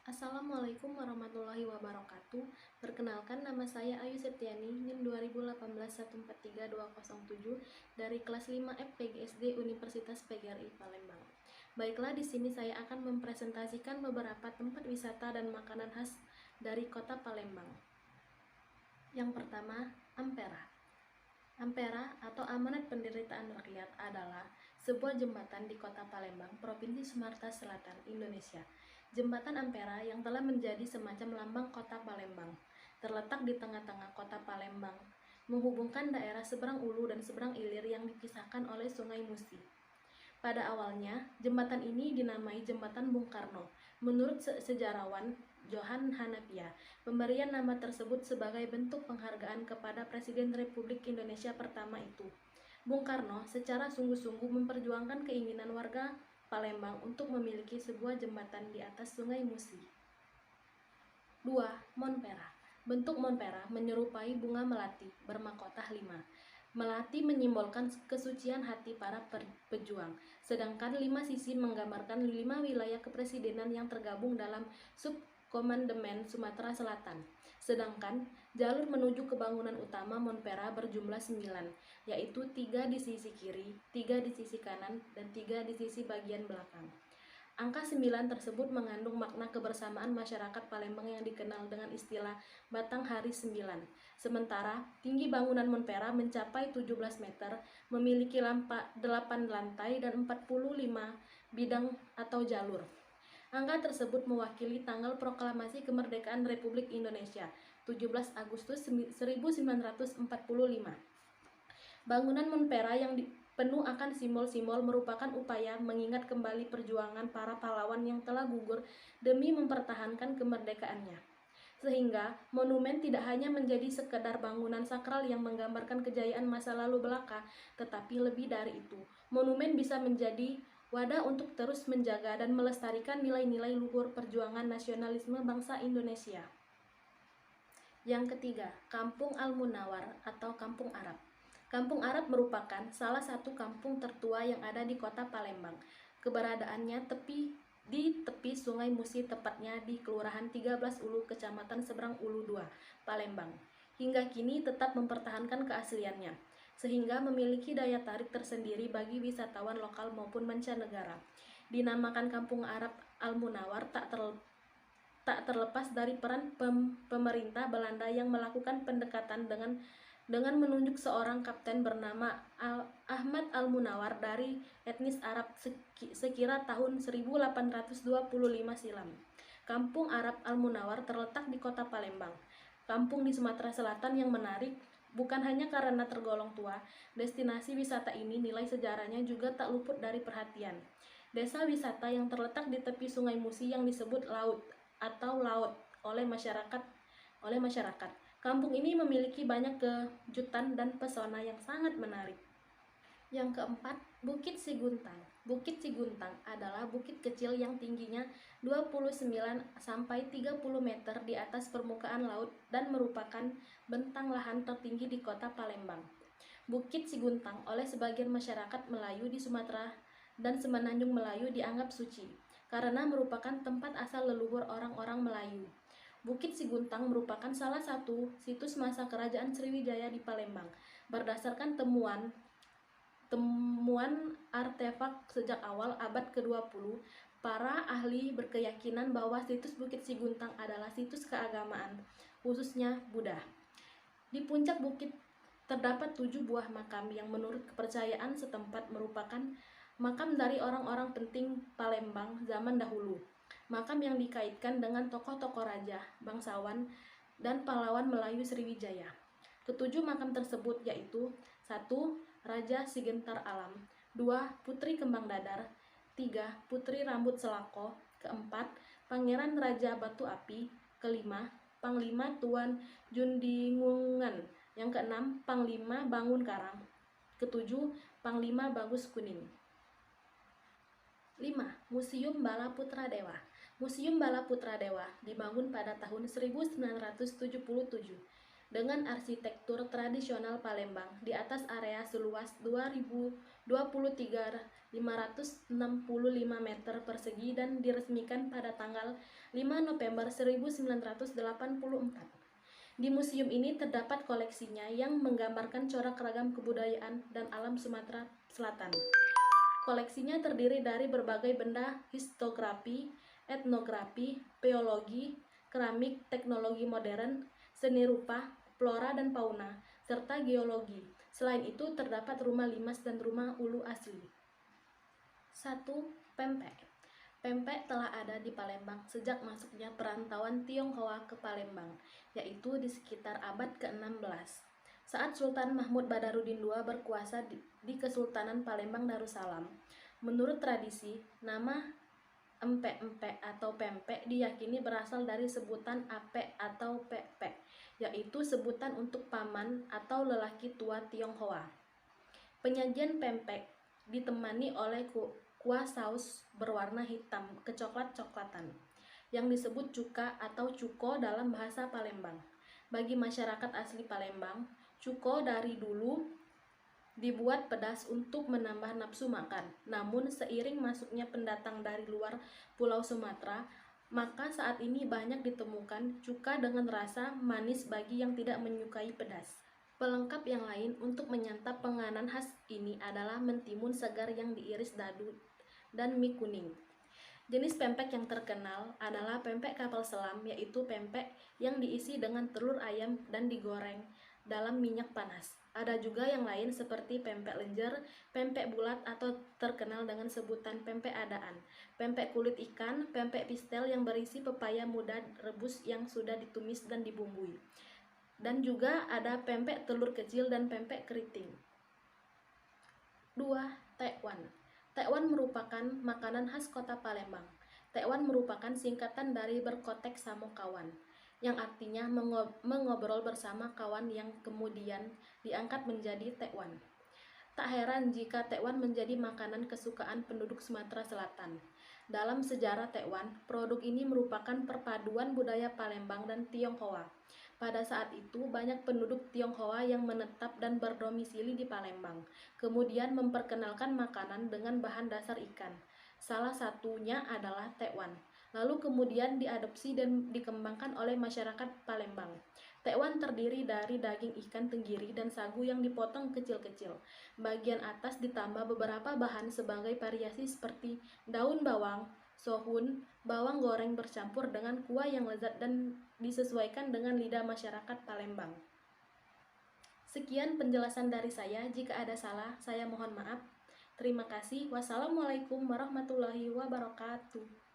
Assalamualaikum warahmatullahi wabarakatuh. Perkenalkan, nama saya Ayu Septiani, NIM 2018143207 dari kelas 5 F PGSD Universitas PGRI Palembang. Baiklah, di sini saya akan mempresentasikan beberapa tempat wisata dan makanan khas dari Kota Palembang. Yang pertama, Ampera. Ampera atau Amanat Penderitaan Rakyat adalah sebuah jembatan di Kota Palembang, Provinsi Sumatera Selatan, Indonesia. Jembatan Ampera yang telah menjadi semacam lambang Kota Palembang, terletak di tengah-tengah Kota Palembang, menghubungkan daerah seberang Ulu dan seberang Ilir yang dipisahkan oleh Sungai Musi. Pada awalnya, jembatan ini dinamai Jembatan Bung Karno. Menurut sejarawan Johan Hanafiah, pemberian nama tersebut sebagai bentuk penghargaan kepada Presiden Republik Indonesia pertama itu. Bung Karno secara sungguh-sungguh memperjuangkan keinginan warga Palembang untuk memiliki sebuah jembatan di atas Sungai Musi. 2. Monpera. Bentuk Monpera menyerupai bunga melati bermahkota 5. Melati menyimbolkan kesucian hati para pejuang, sedangkan 5 sisi menggambarkan 5 wilayah kepresidenan yang tergabung dalam subkomandemen Sumatera Selatan. Sedangkan jalur menuju ke bangunan utama Monpera berjumlah 9, yaitu 3 di sisi kiri, 3 di sisi kanan, dan 3 di sisi bagian belakang. Angka 9 tersebut mengandung makna kebersamaan masyarakat Palembang yang dikenal dengan istilah Batang Hari 9. Sementara tinggi bangunan Monpera mencapai 17 meter, memiliki 8 lantai dan 45 bidang atau jalur. Angka tersebut mewakili tanggal proklamasi kemerdekaan Republik Indonesia, 17 Agustus 1945. Bangunan Monpera yang penuh akan simbol-simbol merupakan upaya mengingat kembali perjuangan para pahlawan yang telah gugur demi mempertahankan kemerdekaannya. Sehingga monumen tidak hanya menjadi sekedar bangunan sakral yang menggambarkan kejayaan masa lalu belaka, tetapi lebih dari itu, monumen bisa menjadi wadah untuk terus menjaga dan melestarikan nilai-nilai luhur perjuangan nasionalisme bangsa Indonesia. Yang ketiga, Kampung Al-Munawar atau Kampung Arab. Kampung Arab merupakan salah satu kampung tertua yang ada di Kota Palembang. Keberadaannya di tepi Sungai Musi, tepatnya di Kelurahan 13 Ulu, Kecamatan Seberang Ulu 2, Palembang. Hingga kini tetap mempertahankan keasliannya, sehingga memiliki daya tarik tersendiri bagi wisatawan lokal maupun mancanegara. Dinamakan Kampung Arab Al-Munawar tak terlepas dari peran pemerintah Belanda yang melakukan pendekatan dengan menunjuk seorang kapten bernama Ahmad Al-Munawar dari etnis Arab sekira tahun 1825 silam. Kampung Arab Al-Munawar terletak di Kota Palembang, kampung di Sumatera Selatan yang menarik bukan hanya karena tergolong tua. Destinasi wisata ini nilai sejarahnya juga tak luput dari perhatian. Desa wisata yang terletak di tepi Sungai Musi yang disebut Laut atau Laut oleh masyarakat. Kampung ini memiliki banyak kejutan dan pesona yang sangat menarik. Yang keempat, Bukit Siguntang. Bukit Siguntang adalah bukit kecil yang tingginya 29 sampai 30 meter di atas permukaan laut dan merupakan bentang lahan tertinggi di Kota Palembang. Bukit Siguntang oleh sebagian masyarakat Melayu di Sumatera dan Semenanjung Melayu dianggap suci karena merupakan tempat asal leluhur orang-orang Melayu. Bukit Siguntang merupakan salah satu situs masa kerajaan Sriwijaya di Palembang. Berdasarkan temuan artefak sejak awal abad ke-20, para ahli berkeyakinan bahwa situs Bukit Siguntang adalah situs keagamaan, khususnya Buddha. Di puncak bukit terdapat 7 buah makam yang menurut kepercayaan setempat merupakan makam dari orang-orang penting Palembang zaman dahulu. Makam yang dikaitkan dengan tokoh-tokoh raja, bangsawan, dan pahlawan Melayu Sriwijaya. Ketujuh makam tersebut yaitu 1. Raja Sigentar Alam, 2. Putri Kembang Dadar, 3. Putri Rambut Selako, keempat Pangeran Raja Batu Api, kelima Panglima Tuan Jundingungan, yang keenam Panglima Bangun Karang, ketujuh Panglima Bagus Kuning. 5. Museum Bala Putra Dewa. Museum Bala Putra Dewa dibangun pada tahun 1977. dengan arsitektur tradisional Palembang di atas area seluas 2023.565 meter persegi dan diresmikan pada tanggal 5 November 1984. Di museum ini terdapat koleksinya yang menggambarkan corak ragam kebudayaan dan alam Sumatera Selatan. Koleksinya terdiri dari berbagai benda historiografi, etnografi, geologi, keramik, teknologi modern, seni rupa, flora dan fauna, serta geologi. Selain itu terdapat rumah limas dan rumah ulu asli. 1. Pempek. Pempek telah ada di Palembang sejak masuknya perantauan Tionghoa ke Palembang, yaitu di sekitar abad ke-16. Saat Sultan Mahmud Badarudin II berkuasa di Kesultanan Palembang Darussalam. Menurut tradisi, nama empek-empek atau pempek diyakini berasal dari sebutan apek atau pepek, yaitu sebutan untuk paman atau lelaki tua Tionghoa. Penyajian pempek ditemani oleh kuah saus berwarna hitam kecoklat-coklatan yang disebut cuka atau cuko dalam bahasa Palembang. Bagi masyarakat asli Palembang, cuko dari dulu dibuat pedas untuk menambah nafsu makan. Namun seiring masuknya pendatang dari luar Pulau Sumatera, maka saat ini banyak ditemukan cuka dengan rasa manis bagi yang tidak menyukai pedas. Pelengkap yang lain untuk menyantap penganan khas ini adalah mentimun segar yang diiris dadu dan mie kuning. Jenis pempek yang terkenal adalah pempek kapal selam, yaitu pempek yang diisi dengan telur ayam dan digoreng dalam minyak panas. Ada juga yang lain seperti pempek lenjer, pempek bulat atau terkenal dengan sebutan pempek adaan, pempek kulit ikan, pempek pistel yang berisi pepaya muda rebus yang sudah ditumis dan dibumbui. Dan juga ada pempek telur kecil dan pempek keriting. 2. Tekwan. Tekwan merupakan makanan khas kota Palembang. Tekwan merupakan singkatan dari berkotek samo kawan, yang artinya mengobrol bersama kawan yang kemudian diangkat menjadi tekwan. Tak heran jika tekwan menjadi makanan kesukaan penduduk Sumatera Selatan. Dalam sejarah tekwan, produk ini merupakan perpaduan budaya Palembang dan Tionghoa. Pada saat itu, banyak penduduk Tionghoa yang menetap dan berdomisili di Palembang, kemudian memperkenalkan makanan dengan bahan dasar ikan. Salah satunya adalah tekwan. Lalu kemudian diadopsi dan dikembangkan oleh masyarakat Palembang. Tekwan terdiri dari daging ikan tenggiri dan sagu yang dipotong kecil-kecil. Bagian atas ditambah beberapa bahan sebagai variasi seperti daun bawang, sohun, bawang goreng bercampur dengan kuah yang lezat dan disesuaikan dengan lidah masyarakat Palembang. Sekian penjelasan dari saya. Jika ada salah, saya mohon maaf. Terima kasih. Wassalamualaikum warahmatullahi wabarakatuh.